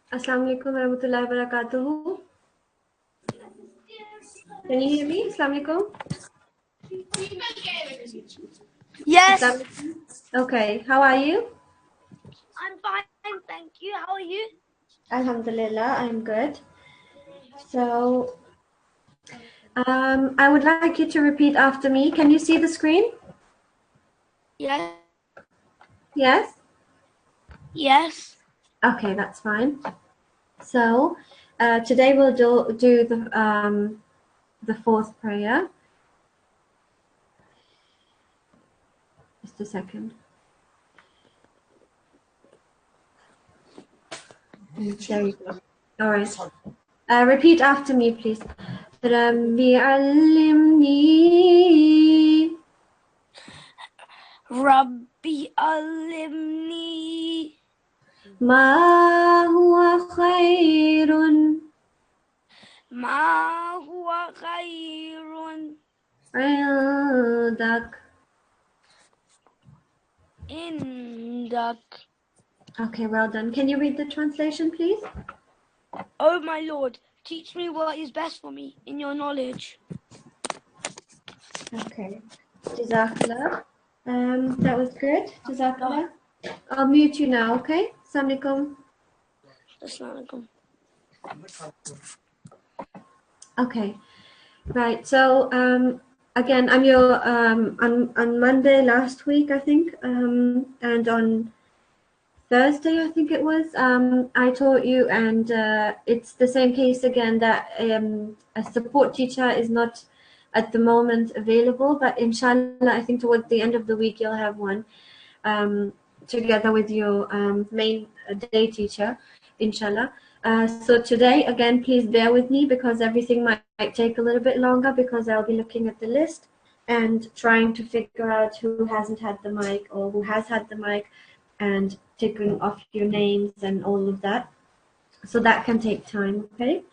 Assalamu alaikum warahmatullahi wabarakatuh. Can you hear me? Assalamu alaikum. Yes, Assalamu alaikum. Okay, how are you? I'm fine, thank you. How are you? Alhamdulillah, I'm good. So, I would like you to repeat after me. Can you see the screen? Yes. Yes? Yes. Okay, that's fine. So, today we'll do the fourth prayer. Just a second. There you go. All right. Repeat after me, please. Rabbi allimni Rabbi alimni ma huwa khairun ma huwa khairun indak. indak. Okay, well done. Can you read the translation, please? Oh my Lord, teach me what is best for me in your knowledge. Okay. Jazakallah. That was good. Jazakallah. I'll mute you now, okay? Assalamu alaikum. Assalamualaikum. Okay. Right. So again, I'm your on Monday last week, I think, and on Thursday, I think it was, I taught you, and it's the same case again that a support teacher is not at the moment available, but inshallah, I think towards the end of the week, you'll have one together with your main day teacher, inshallah. So today, again, please bear with me because everything might take a little bit longer because I'll be looking at the list and trying to figure out who hasn't had the mic or who has had the mic and ticking off your names and all of that. So that can take time, okay?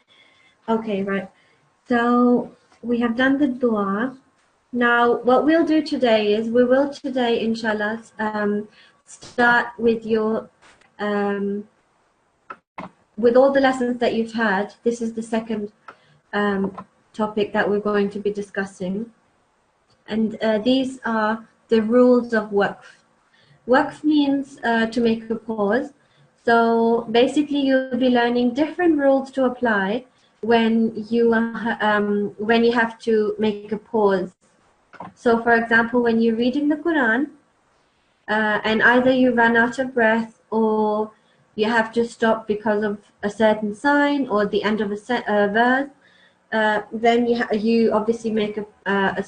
Okay, right. So we have done the dua. Now, what we'll do today is we will today, inshallah, start with your, with all the lessons that you've had. This is the second topic that we're going to be discussing. And these are the rules of waqf. Waqf means to make a pause. So basically, you'll be learning different rules to apply when you have to make a pause. So, for example, when you're reading the Quran, and either you run out of breath or you have to stop because of a certain sign or the end of a verse, then you obviously make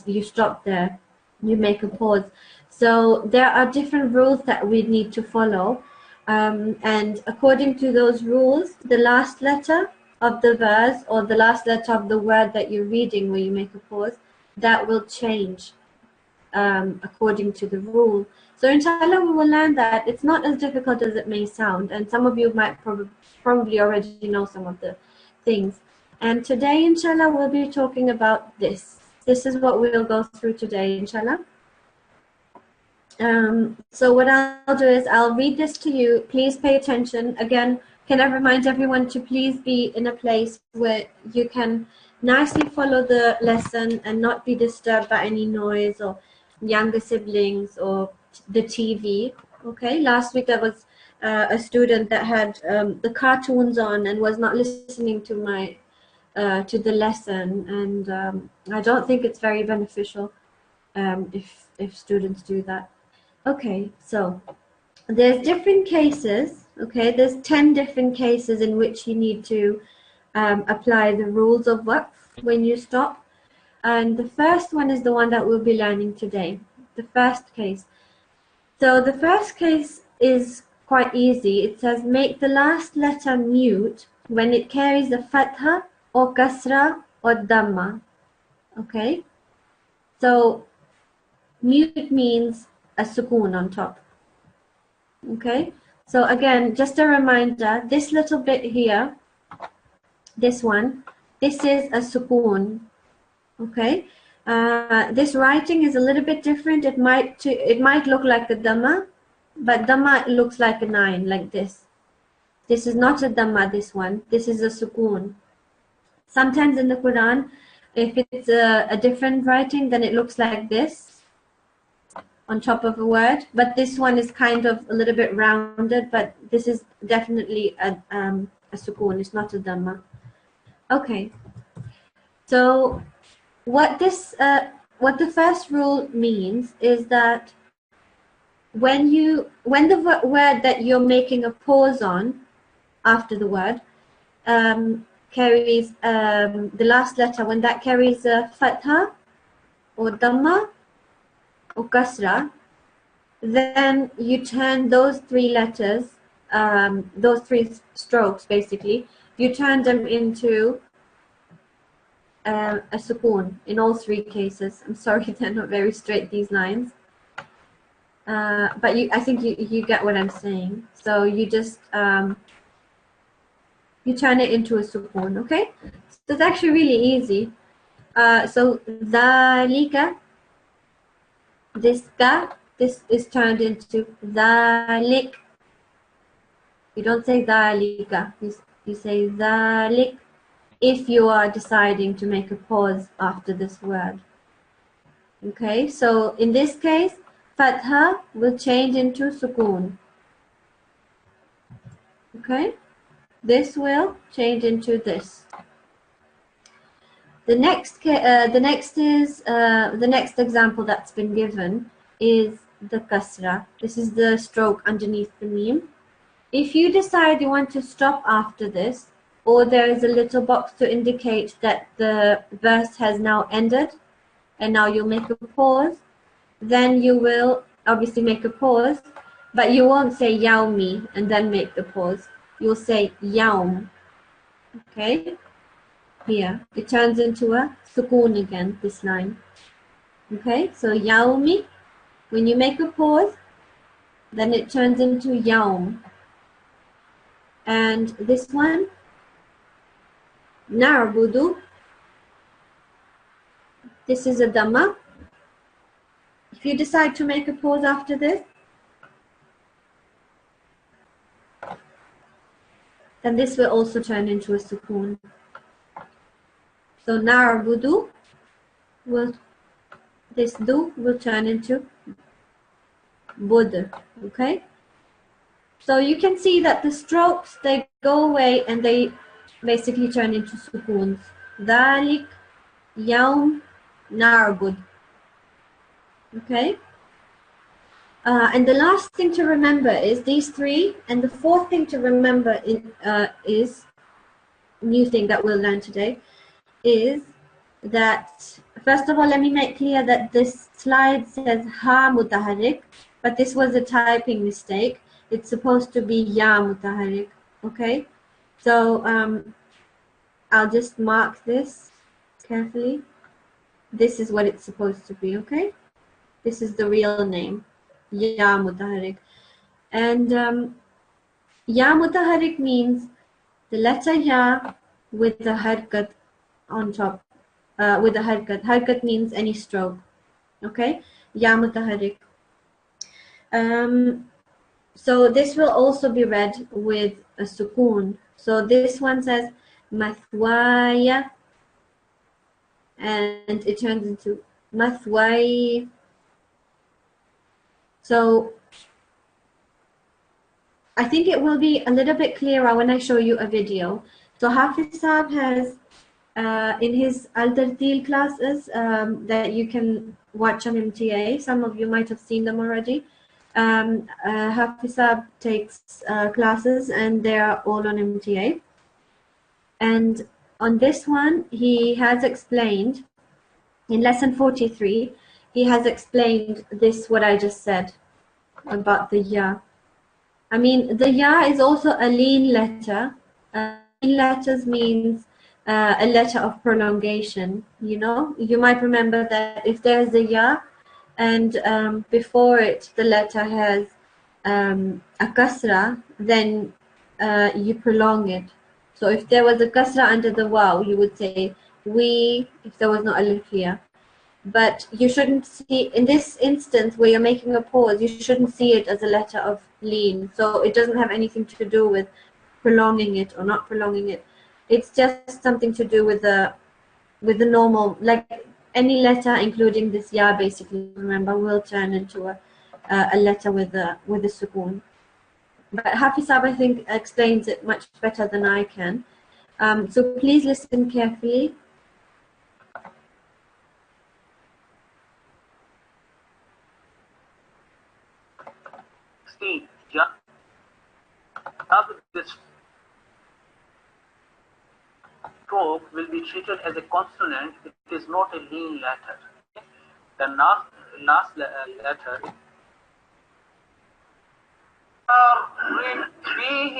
you stop there, you make a pause. So there are different rules that we need to follow, and according to those rules, the last letter of the verse or the last letter of the word that you're reading where you make a pause, that will change according to the rule. So inshallah we will learn that it's not as difficult as it may sound, and some of you might probably already know some of the things. And today, inshallah, we'll be talking about this. This is what we'll go through today, inshallah. So what I'll do is I'll read this to you. Please pay attention. Again, can I remind everyone to please be in a place where you can nicely follow the lesson and not be disturbed by any noise or younger siblings or the TV. Okay, last week there was a student that had the cartoons on and was not listening to my to the lesson, and I don't think it's very beneficial if students do that. Okay, so there's different cases. Okay, there's 10 different cases in which you need to apply the rules of waqf when you stop. And the first one is the one that we'll be learning today. The first case. So the first case is quite easy. It says make the last letter mute when it carries a fatha or kasra or dhamma. Okay, so mute means a sukoon on top. Okay, so again, just a reminder, this little bit here, this one, this is a sukoon. Okay, this writing is a little bit different. It might look like a dhamma, but dhamma looks like a 9, like this. This is not a dhamma, this one. This is a sukoon. Sometimes in the Quran, if it's a different writing, then it looks like this on top of a word. But this one is kind of a little bit rounded, but this is definitely a sukoon. It's not a dhamma. Okay. So what the first rule means is that when the word that you're making a pause on after the word carries the last letter, when that carries a fatha or dhamma or kasra, then you turn those three letters, those three strokes basically, you turn them into a sukoon in all three cases. I'm sorry, they're not very straight, these lines. But I think you get what I'm saying. So you just you turn it into a sukoon, okay? So it's actually really easy. So dhalika, this is turned into dhalik. You don't say dhalika. You say dhalik if you are deciding to make a pause after this word. Okay, so in this case, fatha will change into sukoon. Okay, this will change into this. The next example that's been given is the kasra. This is the stroke underneath the meme. If you decide you want to stop after this, or there is a little box to indicate that the verse has now ended, and now you'll make a pause, then you will obviously make a pause, but you won't say yaumi and then make the pause. You'll say yaum. Okay? Here, it turns into a sukoon again, this line. Okay, so yaumi, when you make a pause, then it turns into yaum. And this one, na'budu, this is a dhamma. If you decide to make a pause after this, then this will also turn into a sukoon. So na'budu, this du will turn into bud. Okay? So you can see that the strokes, they go away and they basically turn into sukoons. Dhalik, yaum, na'bud. Okay? And the last thing to remember is these three, and the fourth thing to remember is, new thing that we'll learn today, is that, first of all, let me make clear that this slide says ha mutaharrik, but this was a typing mistake. It's supposed to be ya mutaharrik, okay? So I'll just mark this carefully. This is what it's supposed to be, okay? This is the real name, ya mutaharrik. And ya mutaharrik means the letter ya with the harkat on top. With the harkat. Harkat means any stroke. Okay? Ya mutaharrik. So this will also be read with a sukoon. So this one says mathwaya, and it turns into mathwai. So I think it will be a little bit clearer when I show you a video. So Hafiz Saab has in his Al-Tartil classes that you can watch on MTA. Some of you might have seen them already. Hafiz Saab takes classes and they are all on MTA. And on this one, he has explained, in lesson 43, he has explained this, what I just said about the ya. I mean, the ya is also a lean letter. Lean letters means a letter of prolongation, you know. You might remember that if there's a ya and before it the letter has a kasra, then you prolong it. So if there was a kasra under the waw, you would say we, if there was no alif here. But you shouldn't see, in this instance where you're making a pause, you shouldn't see it as a letter of lean. So it doesn't have anything to do with prolonging it or not prolonging it. It's just something to do with the normal, like any letter, including this ya, basically. Remember, will turn into a letter with a sukoon. But Hafizab, I think, explains it much better than I can. So please listen carefully. Yeah. This stroke will be treated as a consonant. It is not a lean letter. The last letter is به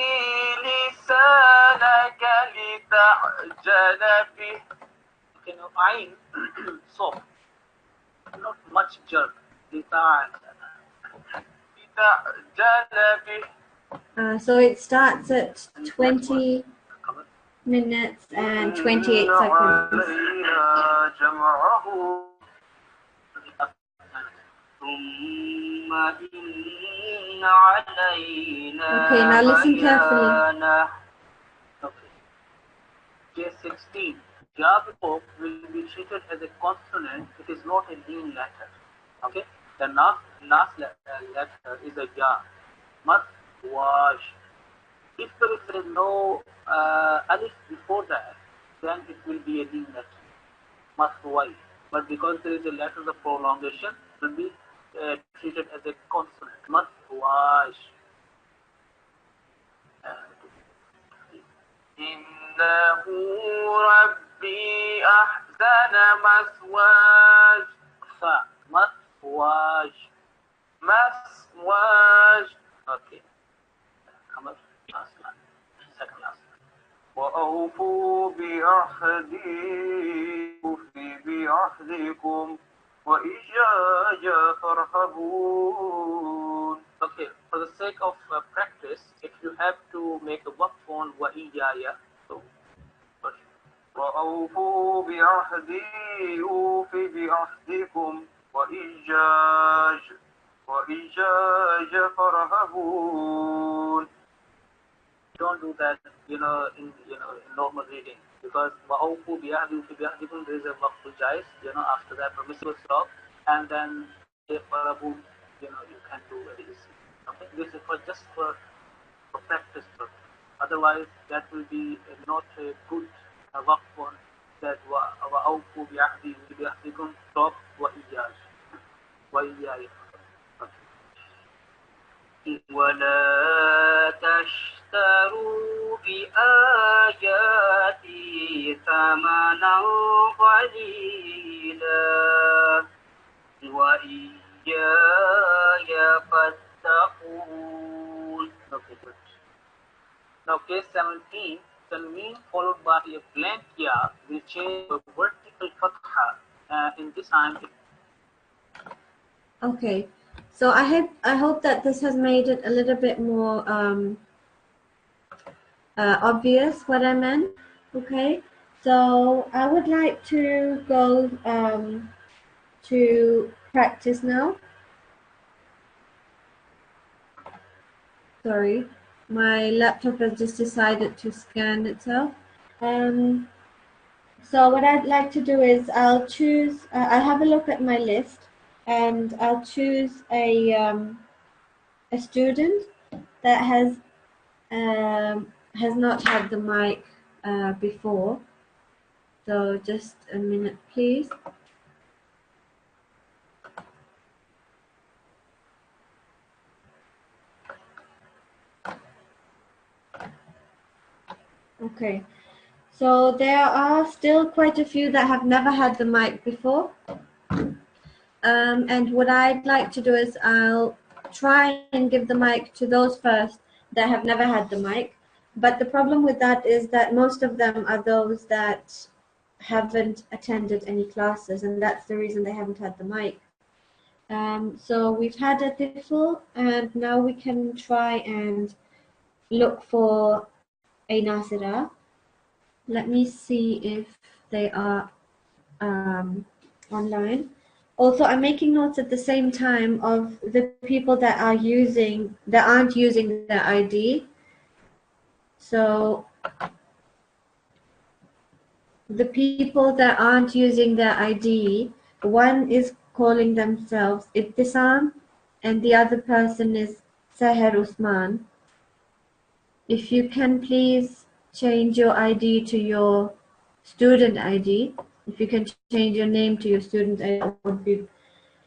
لسانك لتعجل به. Okay, now ayn soft, not much jerk. لتعجل به. So it starts at 20 minutes and 28 seconds. Okay, now listen carefully. Okay. J16. Jab will be treated as a consonant. It is not a lean letter. Okay. The last letter is a ya. Mat wash. If there is no alif before that, then it will be a lean letter. Maswai. But because there is a letter of prolongation, it will be treated as a consonant. Maswash. Innahu Rabbi ahsana maswaj. Maswaj. Maswaj. Okay. Come up. Last line. Second last line. وأوفوا بعهدي أوفي بعهدكم وإياي فارهبون. Okay, for the sake of practice, if you have to make a waqf on وإياي, so وأوفوا بعهدي أوفي بعهدكم وإياي فارهبون. Don't do that, in normal reading, because wa'awfu biyahdikum there is a waqful jais, after that permissible stop, and then farabu, you can do very easy. Okay, this is just for practice purpose. Otherwise, that will be not a good waqf on that wa'awfu biyahdikum stop wa iyaj. ولا تشتروا بآياتي ثمنا قليلا وإياي فاتقون. Okay, good. Now case 17, tanween followed by a blank ya will change a vertical fatha. In this time, Okay, so I hope that this has made it a little bit more obvious what I meant. Okay, so I would like to go to practice now. Sorry, my laptop has just decided to scan itself. So what I'd like to do is I'll choose. I'll have a look at my list, and I'll choose a student that has not had the mic before. So just a minute, please. Okay. So there are still quite a few that have never had the mic before. And what I'd like to do is I'll try and give the mic to those first that have never had the mic. But the problem with that is that most of them are those that haven't attended any classes, and that's the reason they haven't had the mic. So we've had a tifl, and now we can try and look for a nasira. Let me see if they are online. Also, I'm making notes at the same time of the people that aren't using their ID. So the people that aren't using their ID, one is calling themselves Ibtisam and the other person is Seher Usman. If you can please change your ID to your student ID, if you can change your name to your student ID, that would be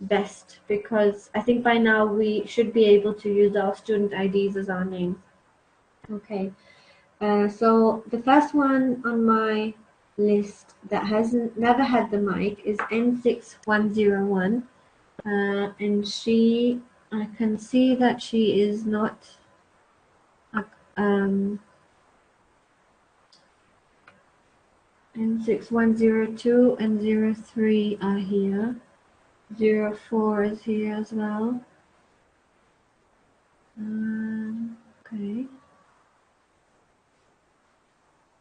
best, because I think by now we should be able to use our student IDs as our names. Okay, so the first one on my list that hasn't never had the mic is N6101, and I can see that she is not N6102 and 03 are here. 04 is here as well. Okay.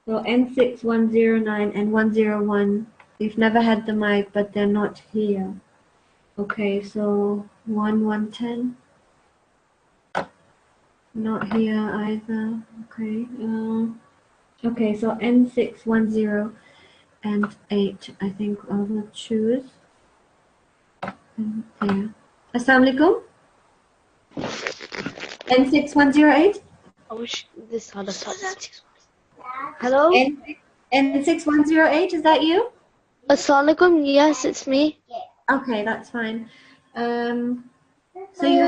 So N6109 and 101, they've never had the mic, but they're not here. Okay, so 1110, not here either. Okay. Okay, so N610 and 8, I think I will choose. And there. Assalamu alaikum. N6108. I wish this had a touch. Hello? N6108, is that you? Assalamu alaikum. Yes, it's me. Okay, that's fine. So you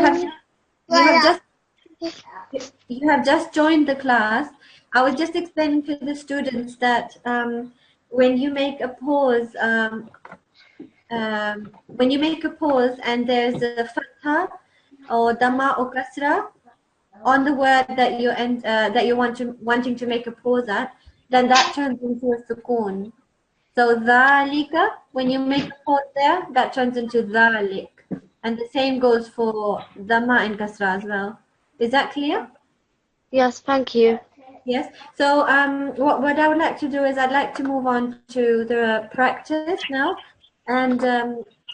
have just joined the class. I was just explaining to the students that when you make a pause, and there's a fatha or dhamma or kasra on the word that you're wanting to make a pause at, then that turns into a sukoon. So dhalika, when you make a pause there, that turns into dhalik. And the same goes for dhamma and kasra as well. Is that clear? Yes, thank you. Yes. So what I would like to do is I'd like to move on to the practice now. And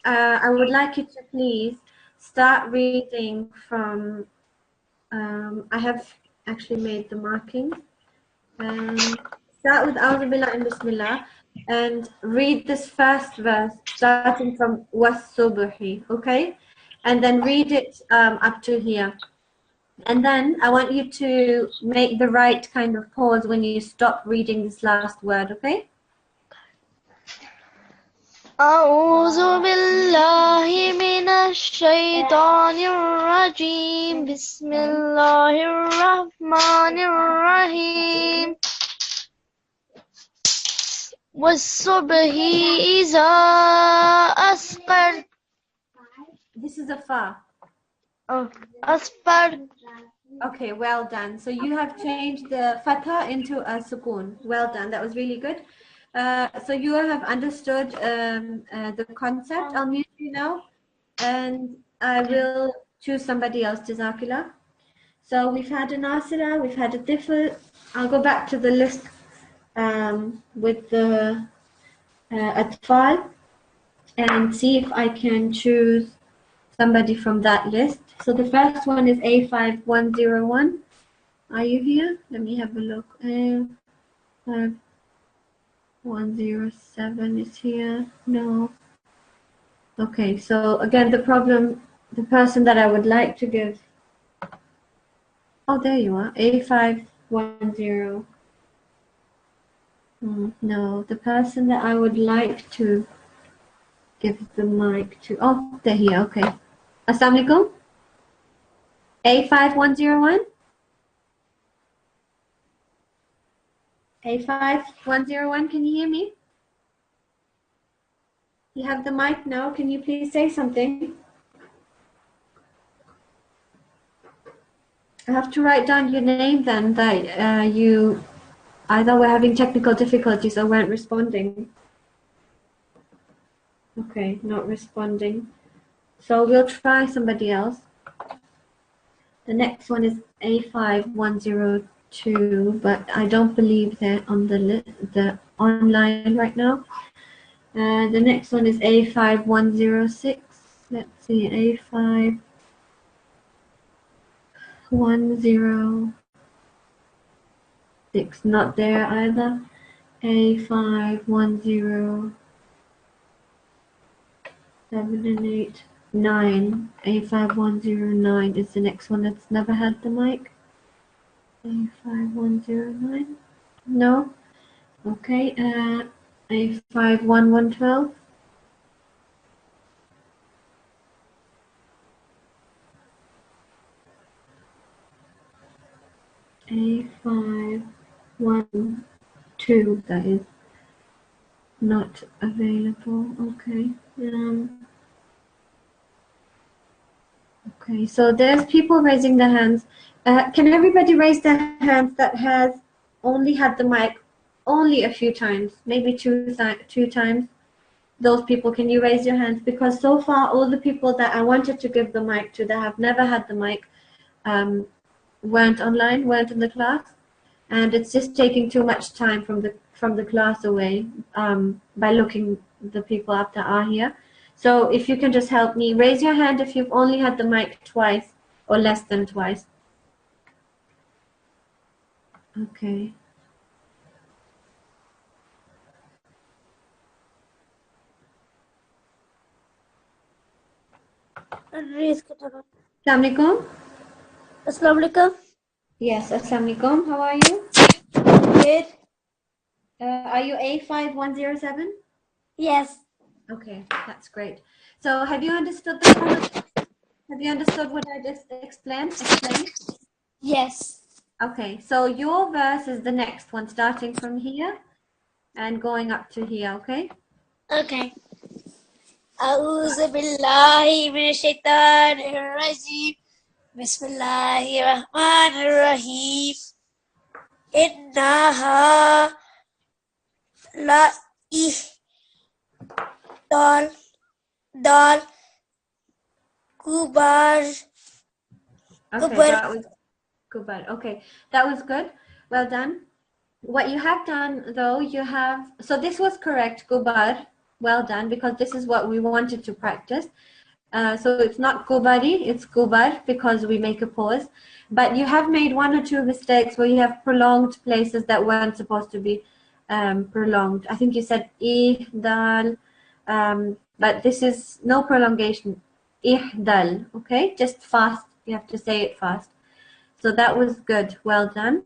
I would like you to please start reading from, I have actually made the markings. Start with A'udhu Billah and Bismillah and read this first verse starting from Was-Subhi, okay? And then read it up to here. And then I want you to make the right kind of pause when you stop reading this last word, okay? أعوذ بالله من الشيطان الرجيم بسم الله الرحمن الرحيم والصبح إذا أسفر This is a fa. أسفر. Okay, well done. So you have changed the fatha into a sukoon. Well done. That was really good. So you have understood the concept. I'll mute you now, and I will choose somebody else. Jazakillah. So we've had a nasira, we've had a tifl. I'll go back to the list with the atfal and see if I can choose somebody from that list. So the first one is A5101. Are you here? Let me have a look. A5107 is here. No. Okay, so again, the person that I would like to give. Oh, there you are. A510. No, the person that I would like to give the mic to. Oh, they're here. Okay. Assalamu alaikum. A5101. A5101, can you hear me? You have the mic now. Can you please say something? I have to write down your name then, that you either were having technical difficulties or weren't responding. Okay, not responding. So we'll try somebody else. The next one is A5102, but I don't believe they're on the online right now. The next one is A5106. Let's see, A5106. 6, not there either. A510. 7 and 8, 9. A5109 is the next one that's never had the mic. A5109. No. Okay. A51112. A512. That is not available. Okay. Okay, so there's people raising their hands. Can everybody raise their hands that has only had the mic only a few times, maybe two times? Those people, can you raise your hands? Because so far, all the people that I wanted to give the mic to that have never had the mic weren't online, weren't in the class, and it's just taking too much time from the class away by looking the people up that are here. So if you can just help me, raise your hand if you've only had the mic twice or less than twice. Okay. Assalamu Assalamualaikum. alaikum. Yes, Assalamualaikum. How are you? Good. Are you A5107? Yes. Okay, that's great. So have you understood the concept? Have you understood what I just explained? Yes. Okay, so your verse is the next one, starting from here and going up to here, okay? Okay. أعوذ بالله من الشيطان الرجيم بسم الله الرحمن الرحيم إنها دال دال كبار Okay, كبر that was good. Okay, that was good. Well done. What you have done, though, so this was correct, Gubar. Well done, because this is what we wanted to practice. So it's not Gubari, it's Gubar, because we make a pause. But you have made one or two mistakes where you have prolonged places that weren't supposed to be prolonged. I think you said ihdal, but this is no prolongation. Ihdal, okay? Just fast. You have to say it fast. So that was good. Well done.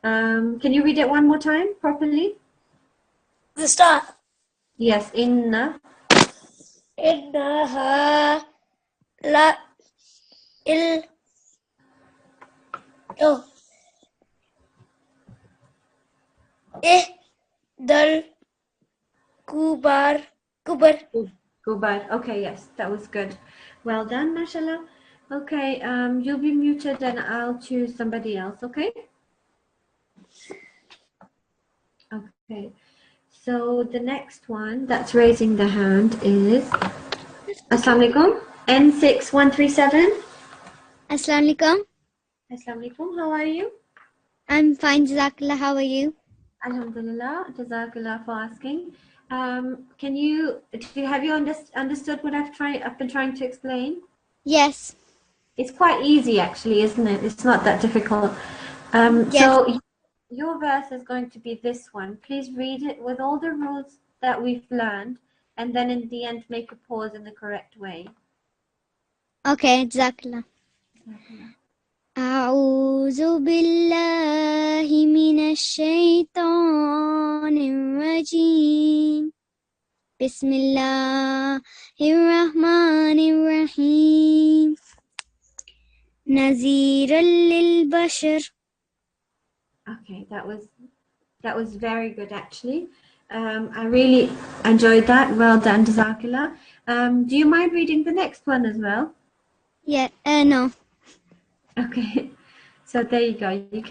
Can you read it one more time properly? The start Yes, inna. إنها لا ال أو إحدى الكبار كبر Gubar. Okay, yes, that was good. Well done, mashallah. Okay, you'll be muted and I'll choose somebody else, okay? Okay. So the next one that's raising the hand is Assalamualaikum. N6137. Assalamualaikum. Assalamualaikum. How are you? I'm fine, Jazakallah. How are you? Alhamdulillah. Jazakallah for asking. Have you understood what I've been trying to explain? Yes. It's quite easy actually, isn't it? It's not that difficult. Yes. So your verse is going to be this one. Please read it with all the rules that we've learned, and then in the end make a pause in the correct way. Okay, Jazakallah. أعوذ بالله من الشيطان الرجيم بسم الله الرحمن الرحيم نذيرا للبشر. Okay, that was very good actually. I really enjoyed that. Well done, Jazakallah. Do you mind reading the next one as well? Yeah, no. Okay, so there you go. You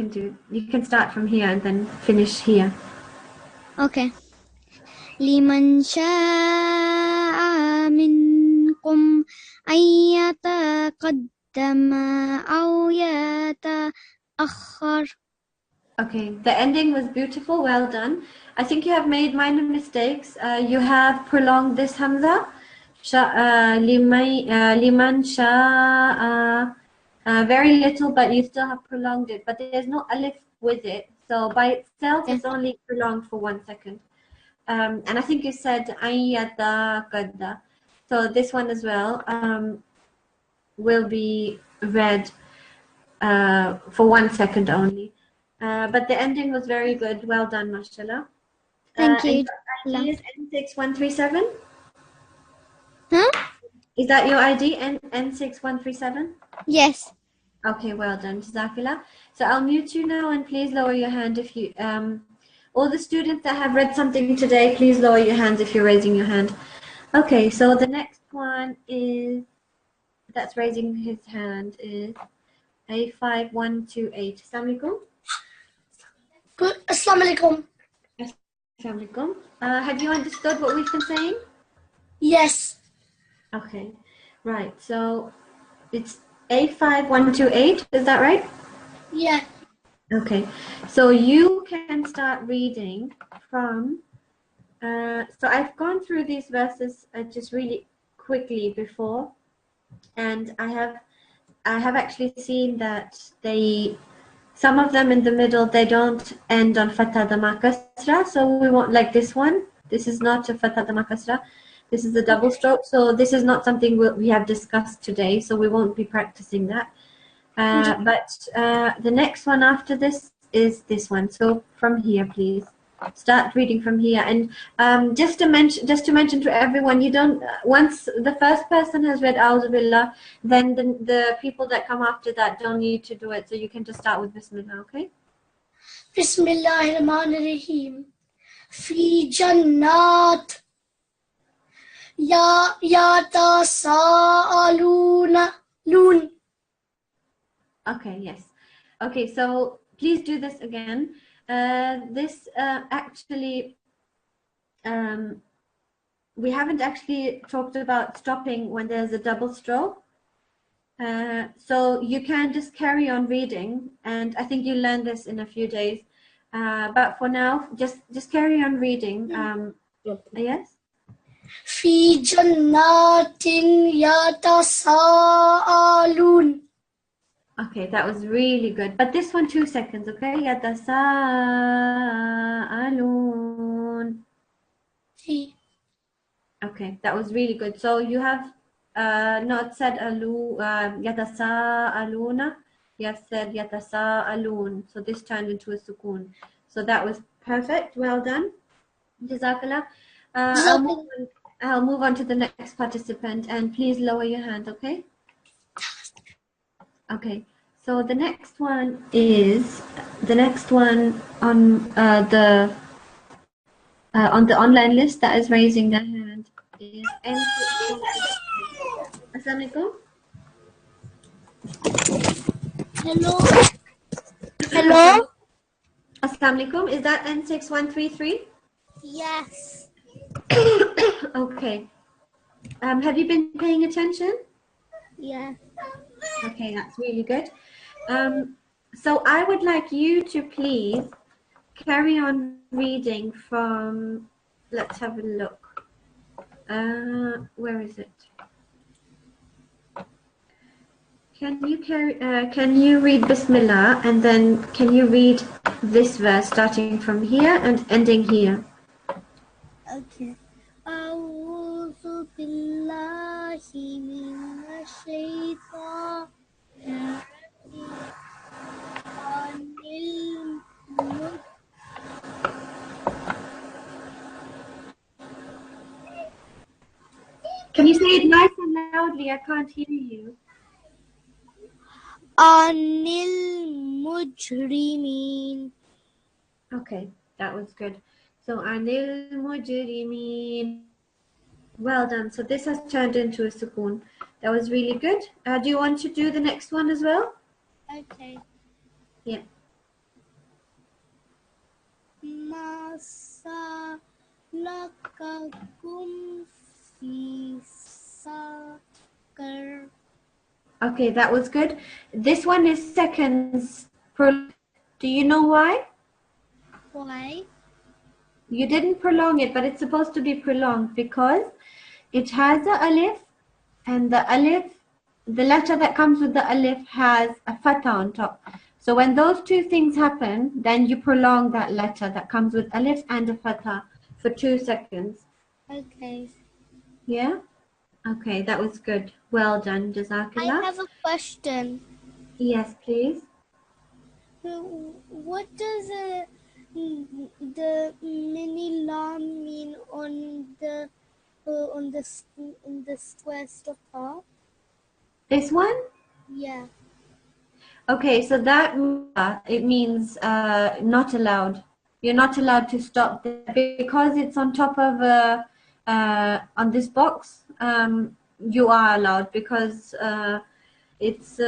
can start from here and then finish here. Okay. لمن شاء منكم أن يتقدم أو يتأخر. Okay, the ending was beautiful. Well done. I think you have made minor mistakes. You have prolonged this hamza. Liman sha'a. Very little, but you still have prolonged it. But there's no alif with it. So So by itself, Okay. it's only prolonged for 1 second. And I think you said ayyata qadda. So this one as well will be read for 1 second only. But the ending was very good. Well done, mashallah. Thank And you. your ID is N6137? Huh? Is that your ID, N6137? Yes. Okay, well done, Jazakallah. So I'll mute you now, and please lower your hand if you, all the students that have read something today, please lower your hands if you're raising your hand. Okay, so the next one is, that's raising his hand, is A5128. Assalamu alaikum. Good. Assalamu alaikum. Assalamu alaikum. Have you understood what we've been saying? Yes. Okay, right, so it's A5128, is that right? Yeah. Okay, so you can start reading from, so I've gone through these verses just really quickly before, and I have actually seen that some of them in the middle, they don't end on Fatha Dhamma Kasra, so we won't, like this one, this is not a Fatha Dhamma Kasra, this is a double stroke, so this is not something we have discussed today, so we won't be practicing that. But the next one after this is this one. So from here, please start reading from here. And just to mention to everyone, you don't once the first person has read A'udhu Billah, then the people that come after that don't need to do it. So you can just start with Bismillah, okay? Bismillahirrahmanirrahim. Fi jannat yatasaaluna loon. Okay, yes. Okay, so please do this again. This actually, we haven't actually talked about stopping when there's a double stroke. So you can just carry on reading, and I think you learn this in a few days. But for now, just carry on reading. Yes? Fi jannatin yatasaalun. Okay, that was really good. But this one, 2 seconds, okay? Yatasaalun. Fi. Okay, that was really good. So you have not said yatasaaluna, you have said yatasaalun. So this turned into a sukoon. So that was perfect. Well done. Jazakallah. I'll move on to the next participant, and please lower your hand, okay? Okay. So the next one on the online list that is raising their hand is Assalamu Hello. alaikum. Assalamu alaikum. Is that N6133? Yes. Okay. Have you been paying attention? Yeah. Okay, that's really good. So I would like you to please carry on reading from, let's have a look. Where is it? Can you read Bismillah, and then can you read this verse starting from here and ending here? Okay. أعوذ بالله من الشيطان الرجيم. Can you say it nice and loudly? I can't hear you. Anil-mujrimin. Okay, that was good. So anil mujrimin. Well done. So this has turned into a sukoon. That was really good. Do you want to do the next one as well? Okay. Yeah. Masa lakakum fi sakar. Okay, that was good. This one is seconds per. Do you know why? Why? You didn't prolong it, but it's supposed to be prolonged because it has a alif, and the alif, the letter that comes with the alif has a fatha on top. So when those two things happen, then you prolong that letter that comes with alif and a fatha for 2 seconds. Okay. Yeah? Okay, that was good. Well done, I Jazakallah. have a question. Yes, please. What does the mini lam mean on the square stopper? This one? Yeah. Okay, so that it means not allowed. You're not allowed to stop there because it's on top of on this box. You are allowed because it's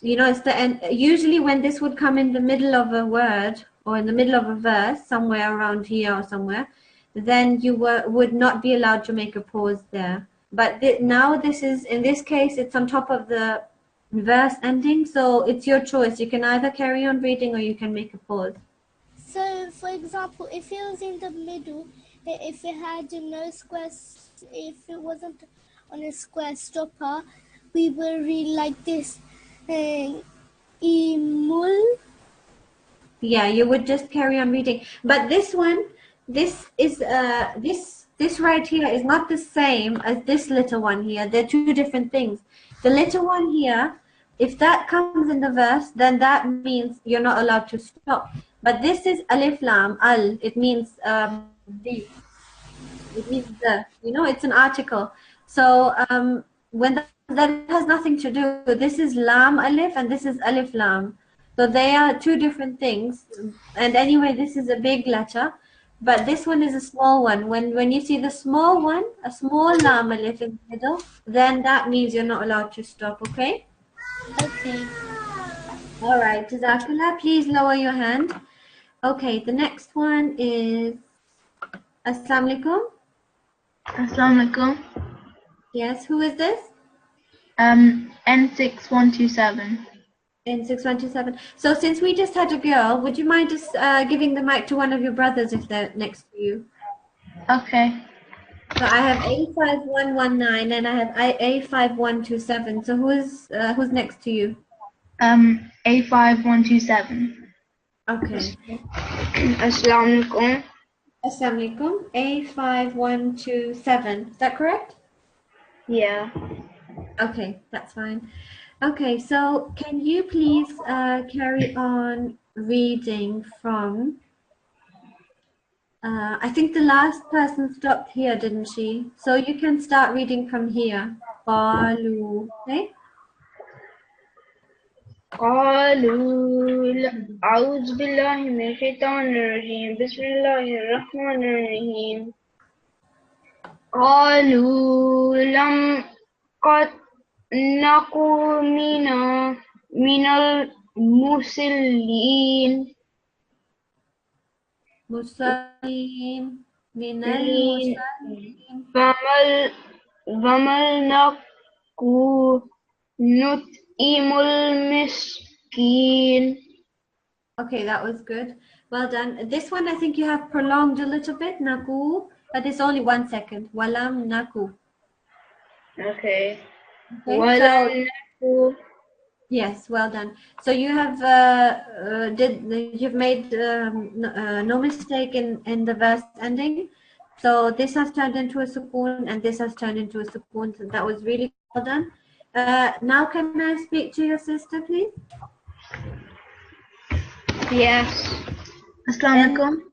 it's the end. Usually, when this would come in the middle of a word or in the middle of a verse, somewhere around here or somewhere, then you would not be allowed to make a pause there. But now this is in this case, it's on top of the verse ending, so it's your choice. You can either carry on reading or you can make a pause. So, for example, if it was in the middle, if it had no square, if it wasn't on a square stopper, we will read like this. Imul. Yeah, you would just carry on reading. But this one, this is this right here is not the same as this little one here. They're two different things. The little one here, if that comes in the verse, then that means you're not allowed to stop. But this is alif lam al. It means the. It means the. It's an article. So when that has nothing to do. This is lam alif and this is alif lam. So they are two different things. And anyway, this is a big letter, but this one is a small one. When you see the small one, a small lam alif in the middle, then that means you're not allowed to stop. Okay. Okay. All right, Jazakallah. Please lower your hand. Okay, the next one is Assalamu alaikum. Assalamu alaikum. Yes, who is this? N6127. In 6127. So since we just had a girl, would you mind just giving the mic to one of your brothers if they're next to you? Okay. So I have A5119 and I have A5127. So who's next to you? A5127. Okay. Assalamu alaikum. Assalamu alaikum. A5127. Is that correct? Yeah. Okay, that's fine. Okay, so can you please carry on reading from I think the last person stopped here, didn't she? So you can start reading from here. Qalu. Okay? قالوا أعوذ بالله من الشيطان الرجيم بسم الله الرحمن الرحيم قالوا لم قد نكن من المسلمين Musallin. Minal musallin. فما نكن نطعم المسكين. Okay, that was good. Well done. This one I think you have prolonged a little bit. Naku. But it's only 1 second. Walam naku. Okay. Okay, so ولم نكن yes, well done. So you have you've made no mistake in the verse ending. So this has turned into a sukoon and this has turned into a sukoon. So that was really well done. Now can I speak to your sister, please? Yes. Assalamu alaikum.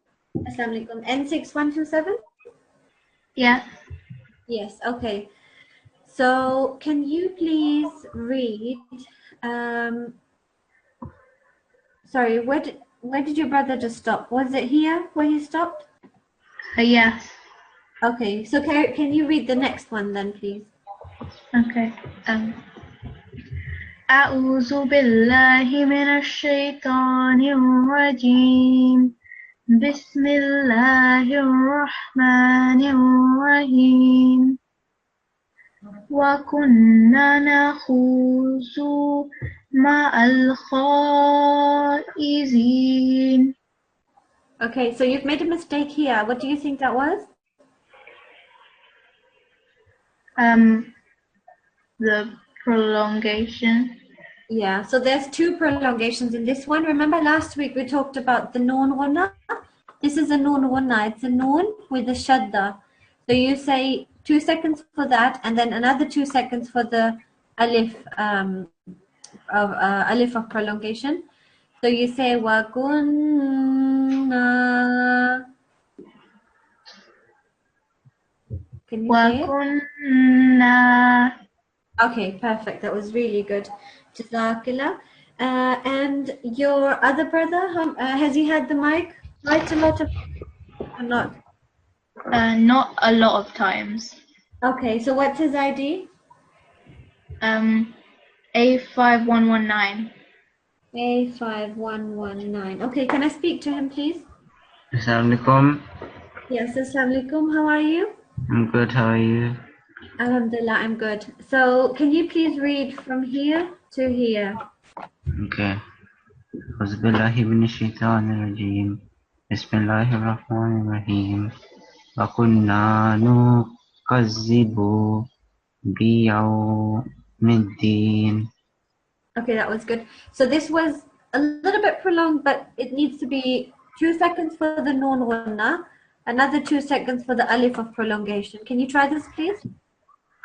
Assalamu alaikum. N6127? Yeah. Yes, okay. So can you please read sorry, where did your brother just stop? Was it here where he stopped? Yes. Okay, so can you read the next one then, please? Okay. أعوذ بالله من الشيطان الرجيم بسم الله الرحمن الرحيم وكنا نخوض مع الخائضين. Okay, so you've made a mistake here. What do you think that was? The prolongation. Yeah, so there's two prolongations in this one. Remember last week we talked about the noon ghunna? This is a noon ghunna. It's a noon with a shadda. So you say 2 seconds for that, and then another 2 seconds for the alif alif of prolongation. So you say wa gunna. Can you say it? وَكُنَّا Okay, perfect. That was really good. Jazakallah. And your other brother, has he had the mic quite a lot of or not? not a lot of times. Okay, so what's his ID? A5119. A5119. Okay, can I speak to him, please? Assalamualaikum. Yes, Assalamu alaikum. How are you? I'm good. How are you? Alhamdulillah, I'm good. So, can you please read from here to here? Okay. أعوذ بالله من الشيطان الرجيم. بسم الله الرحمن الرحيم. وكنا نكذب بيوم الدين. Okay, that was good. So this was a little bit prolonged, but it needs to be 2 seconds for the noon ghunna, another 2 seconds for the alif of prolongation. Can you try this, please?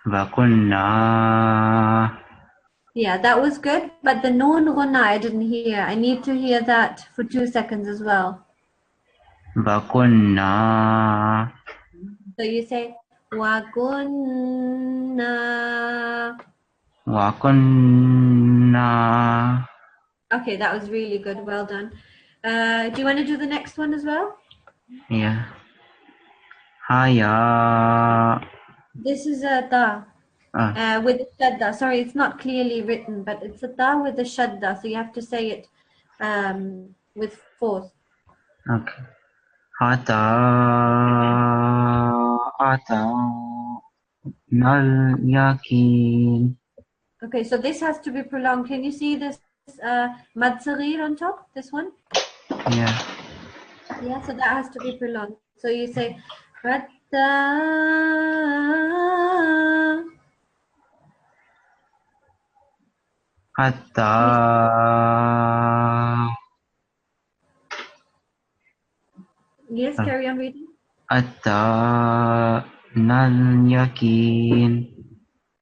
وكنا Yeah, that was good, but the noon ghunna I didn't hear. I need to hear that for 2 seconds as well. وكنا So you say wa gunna. وكنا. Okay, that was really good. Well done. Do you want to do the next one as well? Yeah. Haya. This is a ta with a shadda. Sorry, it's not clearly written, but it's a ta with a shadda, so you have to say it with force. Okay. Hata nal yakin. Okay, so this has to be prolonged. Can you see this mad saghir on top? This one? Yeah. Yeah, so that has to be prolonged. So you say hatta. Hatta Yes, carry on reading. hatta nal yakin.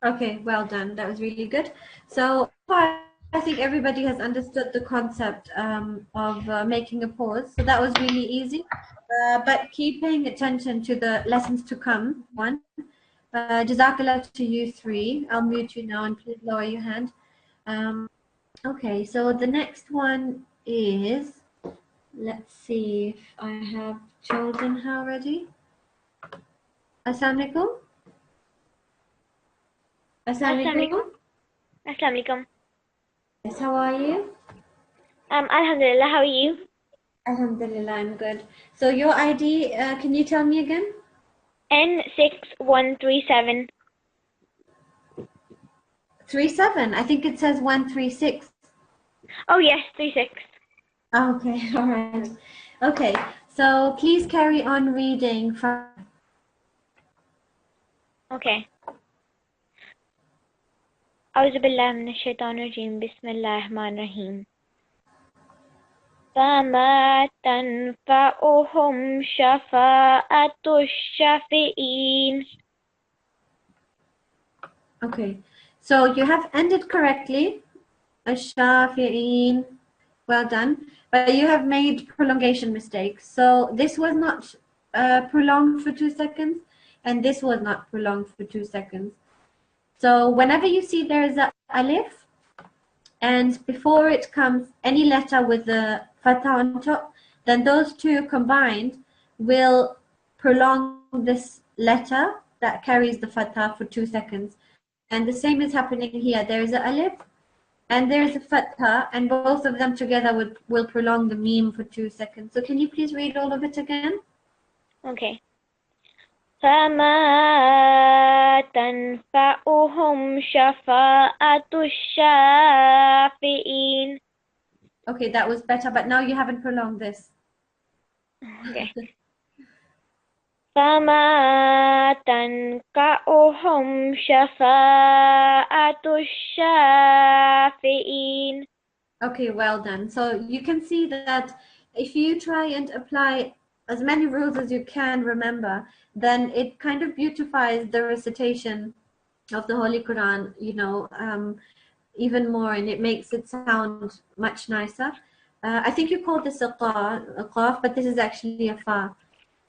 Okay, well done. That was really good. So far, I think everybody has understood the concept of making a pause. So that was really easy. But keep paying attention to the lessons to come. One, Jazakallah to you three. I'll mute you now and please lower your hand. Okay, so the next one is, let's see if I have chosen her already. Assalamu alaikum. Assalamu alaikum. Assalamu alaikum. Yes, how are you? Alhamdulillah, how are you? Alhamdulillah, I'm good. So your ID, can you tell me again? N6137. 37. I think it says 136. Oh yes, 36. Okay, all right. Okay, so please carry on reading from. Okay. أعوذ بالله من الشيطان الرجيم بسم الله الرحمن الرحيم فما تنفعهم شفاعة الشافعين. Okay, so you have ended correctly. Ash-Shafi'een. Well done. But you have made prolongation mistakes. So this was not prolonged for 2 seconds, and this was not prolonged for 2 seconds. So whenever you see there is a alif, and before it comes any letter with the fatha on top, then those two combined will prolong this letter that carries the fatha for 2 seconds. And the same is happening here. There is a alif and there is a fatha, and both of them together will prolong the meme for 2 seconds. So can you please read all of it again? Okay. فما تنفعهم شفاعة الشافعين. Okay, that was better, but now you haven't prolonged this. Okay. فما تنفعهم شفاعة الشافعين. Okay, well done. So you can see that if you try and apply as many rules as you can remember, then it kind of beautifies the recitation of the Holy Quran, even more, and it makes it sound much nicer. I think you called this a qaf, but this is actually a fa.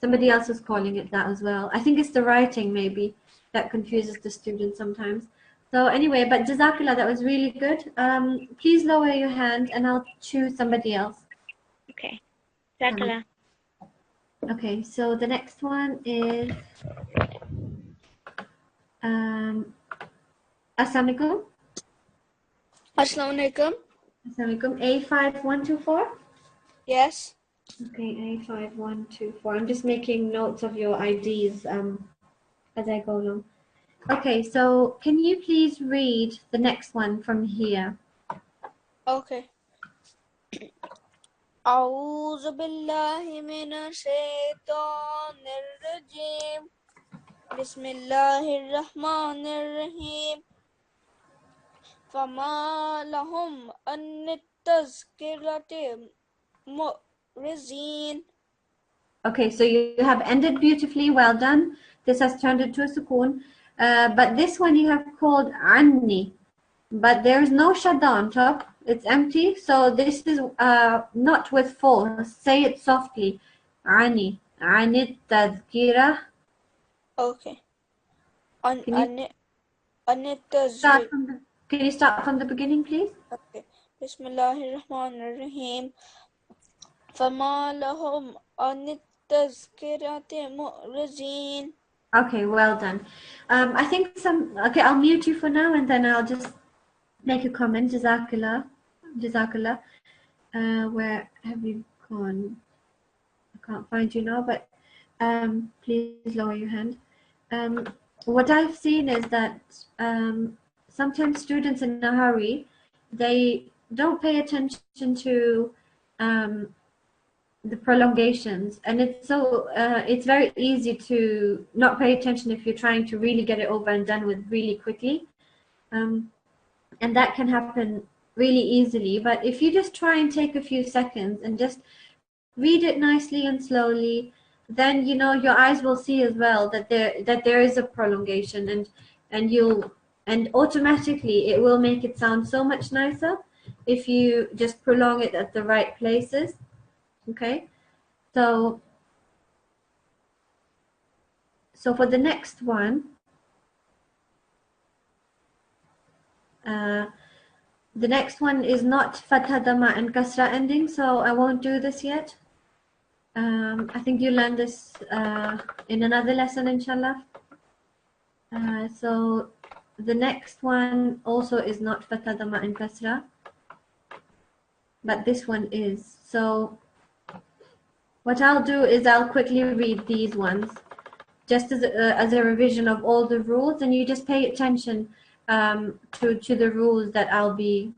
Somebody else is calling it that as well. I think it's the writing maybe that confuses the students sometimes. So anyway, but Jazakallah, that was really good. Please lower your hand and I'll choose somebody else. Okay. Zakala. Okay, so the next one is Assalamualaikum. Assalamualaikum. Assalamualaikum. A5124. Yes. Okay, A5124. I'm just making notes of your IDs as I go along. Okay, so can you please read the next one from here? Okay. أعوذ بالله من الشيطان الرجيم بسم الله الرحمن الرحيم فما لهم عن التذكرة معرضين. Okay, so you have ended beautifully. Well done. This has turned into a sukoon. But this one you have called anni. But there is no shadda on top. It's empty. So this is not with force. Say it softly. Ani. Anit tadhkira. Okay. Can you start from the beginning, please? Okay. بسم الله الرحمن الرحيم فما لهم عن التذكرة معرضين. Okay, well done. I think okay, I'll mute you for now and then I'll just make a comment. Jazakallah. Jazakallah. Where have you gone? I can't find you now, but please lower your hand. What I've seen is that sometimes students in a hurry, they don't pay attention to the prolongations, and it's very easy to not pay attention if you're trying to really get it over and done with really quickly, and that can happen really easily. But if you just try and take a few seconds and just read it nicely and slowly, then your eyes will see as well that there is a prolongation, and automatically it will make it sound so much nicer if you just prolong it at the right places. Okay, so for the next one, the next one is not fatha dama and kasra ending, so I won't do this yet. I think you learn this in another lesson, inshallah. So the next one also is not fatha dama and kasra, but this one is. So what I'll do is I'll quickly read these ones just as a revision of all the rules, and you just pay attention to the rules that I'll be.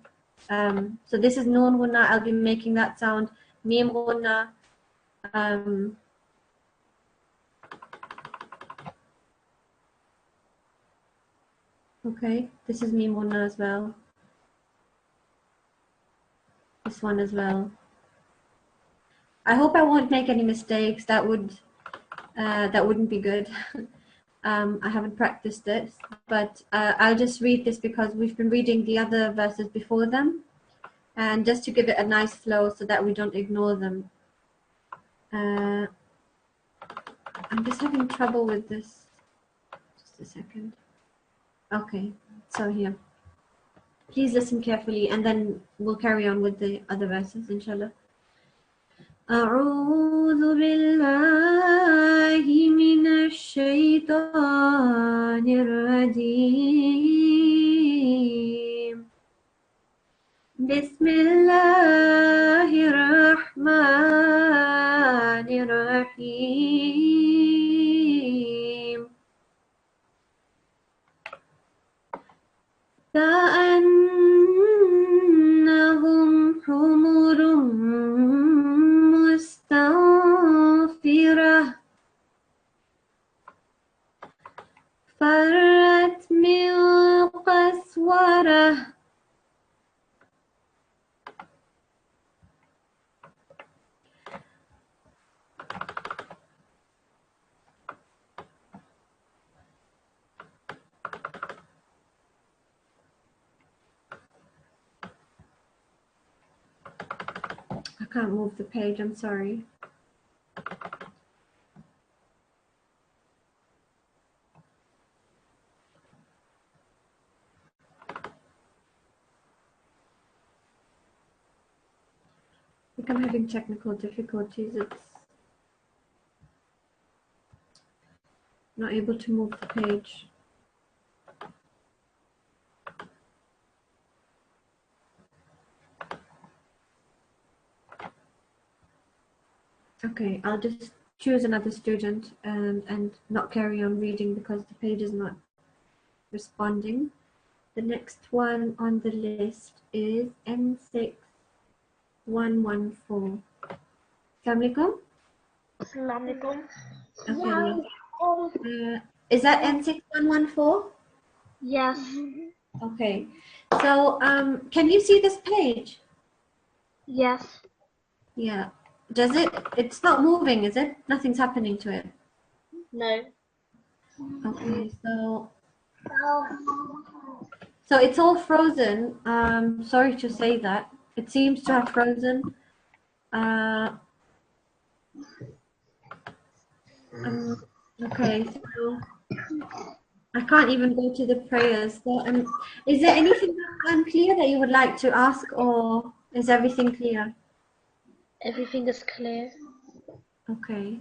So this is noon gunna. I'll be making that sound. Mim gunna. Okay, this is mim gunna as well. This one as well. I hope I won't make any mistakes. That wouldn't be good. I haven't practiced it, but I'll just read this because we've been reading the other verses before them, and just to give it a nice flow so that we don't ignore them. I'm just having trouble with this. Just a second. Okay, so here. Please listen carefully, and then we'll carry on with the other verses, inshallah. أعوذ بالله من الشيطان الرجيم بسم الله الرحمن الرحيم كأنهم حمر مستنفرة فرت من قسورة. I can't move the page, I'm sorry. I think I'm having technical difficulties. It's not able to move the page. Okay, I'll just choose another student and not carry on reading because the page is not responding. The next one on the list is N6114. Assalamualaikum. Assalamualaikum. Okay. Is that N6114? Yes. Okay. So can you see this page? Yes. Yeah. Does it? It's not moving, is it? Nothing's happening to it. No. Okay. So it's all frozen. Sorry to say that. It seems to have frozen. Okay, so I can't even go to the prayers. So, is there anything that's unclear that you would like to ask, or is everything clear? Everything is clear. Okay.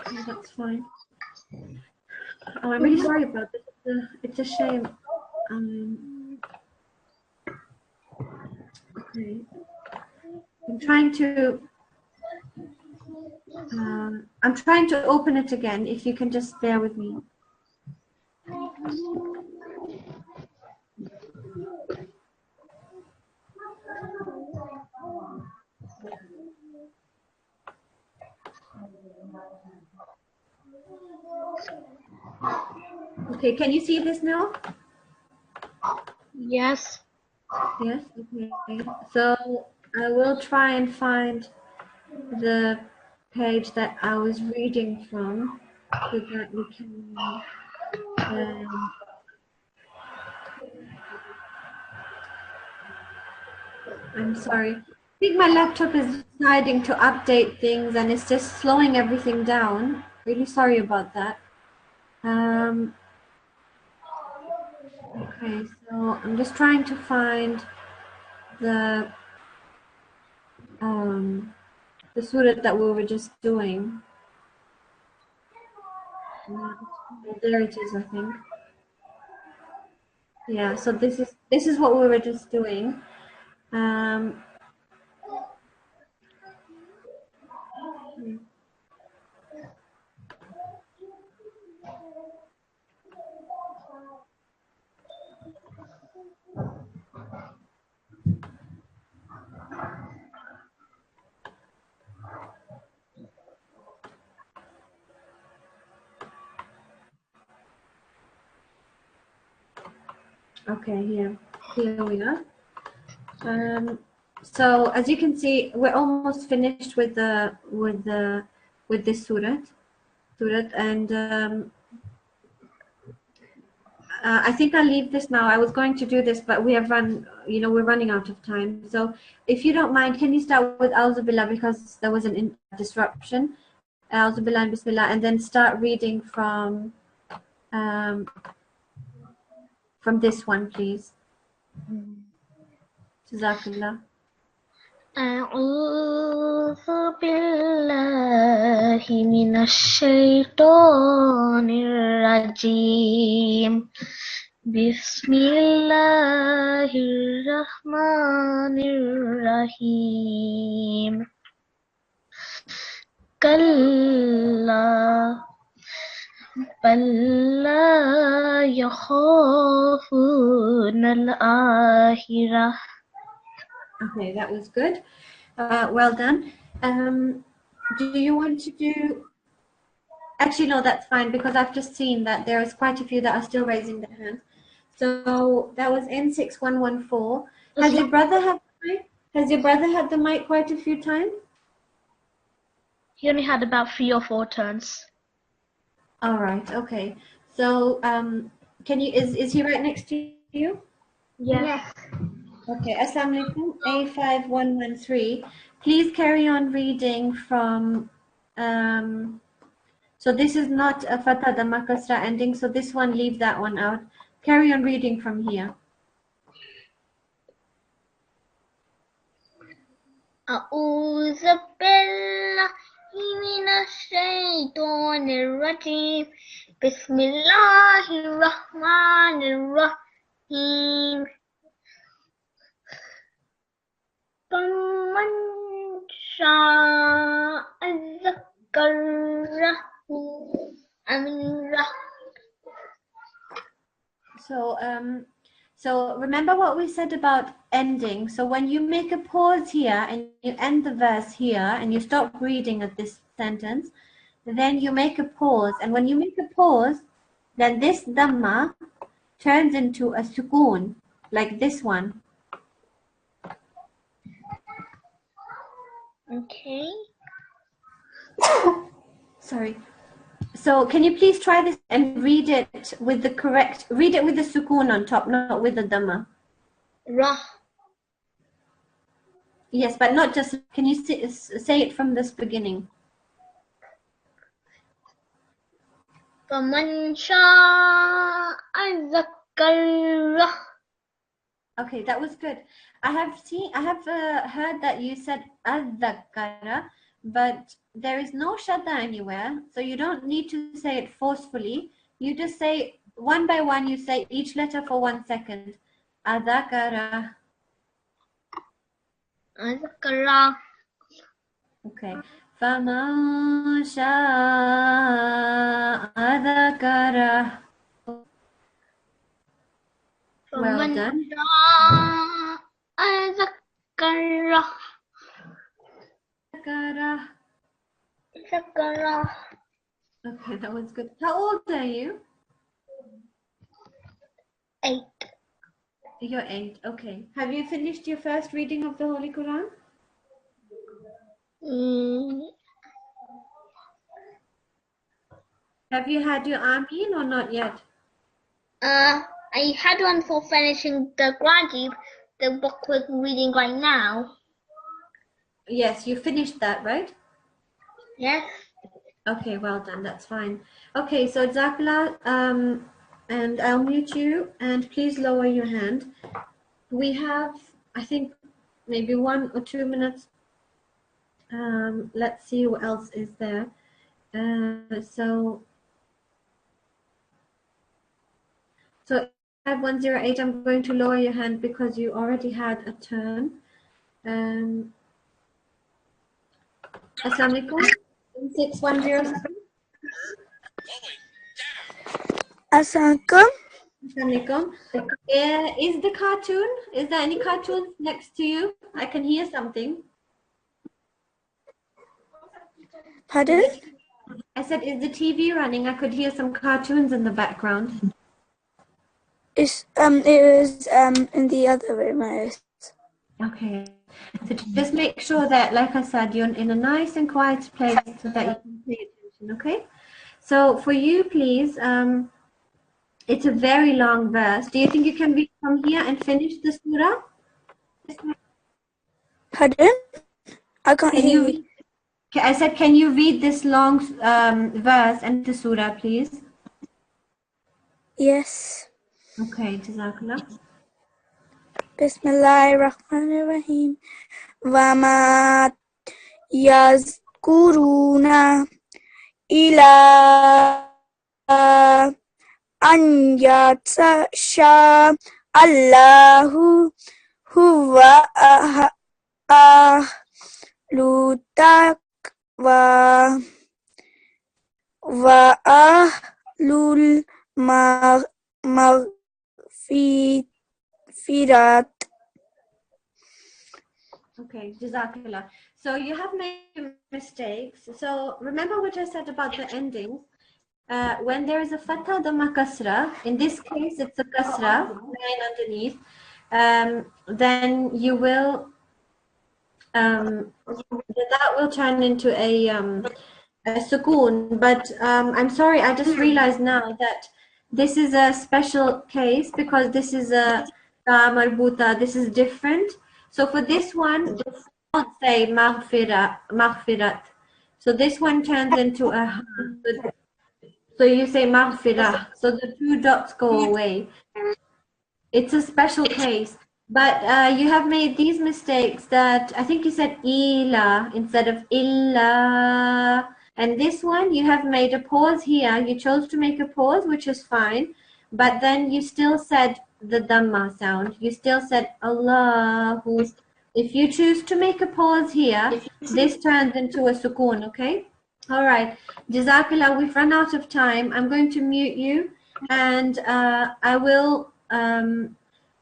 Okay, that's fine. Oh, I'm really sorry about this. It's a shame. Okay. I'm trying to open it again. If you can just bear with me. Okay, can you see this now? Yes. Yes, okay. So I will try and find the page that I was reading from so that we can I'm sorry. I think my laptop is deciding to update things and it's just slowing everything down. Really sorry about that. Okay, so I'm just trying to find the surah that we were just doing. There it is, I think. Yeah, so this is what we were just doing. Okay, here we are. So as you can see, we're almost finished with this surah, and I think I'll leave this now. I was going to do this, but we're running out of time. So if you don't mind, can you start with A'udhu Billah because there was an disruption. A'udhu Billah and Bismillah, and then start reading from this one, please. Jazakallah. أعوذ بالله من الشيطان الرجيم بسم الله الرحمن الرحيم كلا بل لا يخافون الآخرة. Okay, that was good. Well done. Do you want to do Actually, no, that's fine because I've just seen that there is quite a few that are still raising their hands. So that was N6114. Has your brother had the mic? Has your brother had the mic quite a few times? He only had about 3 or 4 turns. All right, okay. So can you is he right next to you? Yes. Okay, Assalamu alaikum. A5113. Please carry on reading from so this is not a Fatha the Makasra ending, so this one leave that one out. Carry on reading from here. أعوذ بالله من الشيطان الرجيم بسم الله الرحمن الرحيم فمن شاء ذكره أمره. So remember what we said about ending. So when you make a pause here and you end the verse here and you stop reading at this sentence, then you make a pause. And when you make a pause, then this dhamma turns into a sukoon, like this one. Okay. Sorry. So can you please try this and read it with the sukoon on top, not with the dhamma. Rah. Yes, but not just, can you say it from this beginning? فمن شاء ذكره. Okay, that was good. I have heard that you said adhakara, but there is no shadda anywhere, so you don't need to say it forcefully. You just say one by one. You say each letter for 1 second. Adhakara. ذكره. Okay. فَمَن شَاءَ ذَكَرَهُ. Well فمن done. شاء ذكره. ذكره. Okay, that was good. How old are you? 8. You're 8. Okay. Have you finished your first reading of the Holy Quran? Have you had your Ameen or not yet? I had one for finishing the Quran, the book we're reading right now. Yes, you finished that, right? Yes. Okay, well done. That's fine. Okay, so Jazakallah, and I'll mute you, and please lower your hand. We have, I think, maybe 1 or 2 minutes. Let's see what else is there. So 5108, I'm going to lower your hand because you already had a turn. Assalamu alaikum. 6107. Assalamualaikum. Assalamualaikum. Is the cartoon? Is there any cartoons next to you? I can hear something. Pardon? I said, is the TV running? I could hear some cartoons in the background. It was in the other room. Okay. So just make sure that, like I said, you're in a nice and quiet place so that you can pay attention, okay? So for you, please, it's a very long verse. Do you think you can read from here and finish the surah? Pardon? I can't Can hear you you. I said, can you read this long verse and the surah, please? Yes. Okay, Jazakallah. Bismillahirrahmanirrahim. Wama yazkuruna ila an yatsha Allahu huwa ahlu taqwa wa ahlul maghfirat. Okay, Jazakallah. So you have made mistakes. So remember what I said about the endings. When there is a fatha, dhamma, kasra, in this case it's a kasra, line underneath, then you will, that will turn into a sukoon. But I'm sorry, I just realized now that this is a special case because this is a marbuta, this is different. So for this one, you don't say maghfirat. So this one turns into a ha. So you say maghfirah. So the two dots go away. It's a special case. But you have made these mistakes that I think you said ila instead of illa. And this one, you have made a pause here. You chose to make a pause, which is fine. But then you still said the dhamma sound. You still said Allahu. If you choose to make a pause here, this turns into a sukoon, okay? All right. Jazakallah, we've run out of time. I'm going to mute you and I will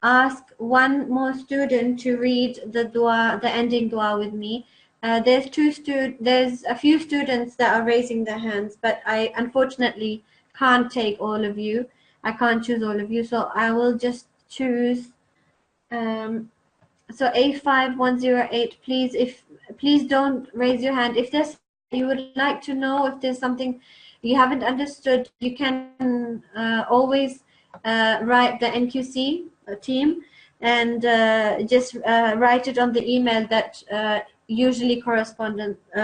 ask one more student to read the dua, the ending dua with me. There's a few students that are raising their hands, but I unfortunately can't take all of you. I can't choose all of you, so I will just choose. So A5108, please don't raise your hand. If there's you would like to know, if there's something you haven't understood, you can always write the NQC team and just write it on the email that usually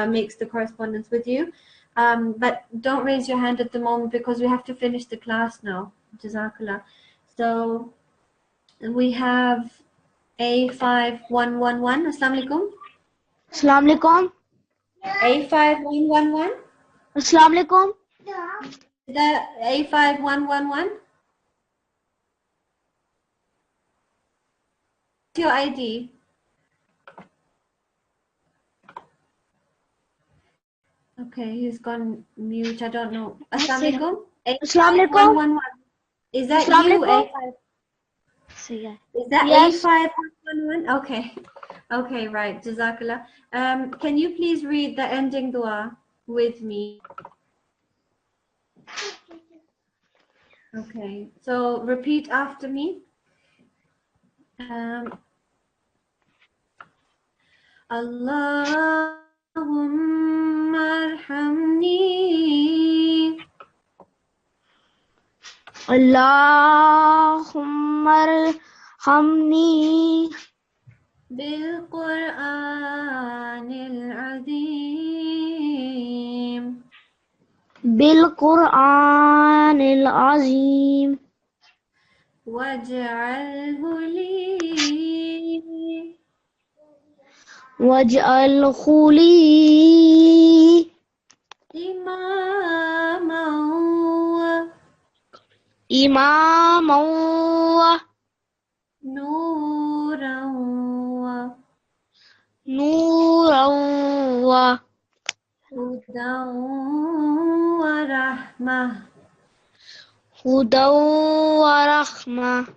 makes the correspondence with you. But don't raise your hand at the moment because we have to finish the class now. Jazakallah. So we have A5111. Assalamu alaikum. Assalamu alaikum. A5111. Assalamu alaikum. Is that A5111? What's your ID? Okay, he's gone mute. I don't know. Assalamu alaikum. Assalamu alaikum. A5111. Is that Assalamu you? alaikum. Is that Yes. A5111? Okay. Okay, right. Jazakallah. Can you please read the ending dua with me? Okay. So repeat after me. Allahumma arhamni Allahumma arhamni bil Qur'anil Azim bil Qur'anil Azim waj'alhu li waj'alhu li imaman wa nuran wa hudan wa rahmah. hudaw wa rahmah.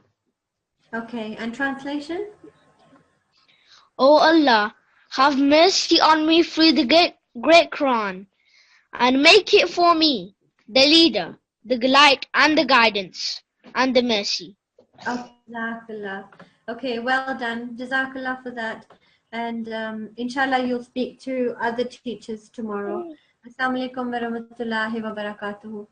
Okay, and translation? O Allah, have mercy on me through the great Quran, and make it for me the leader, the light, and the guidance, and the mercy. Okay, Jazakallah. Okay, well done. Jazakallah for that. And inshallah, you'll speak to other teachers tomorrow. Assalamu alaikum wa rahmatullahi wa barakatuhu.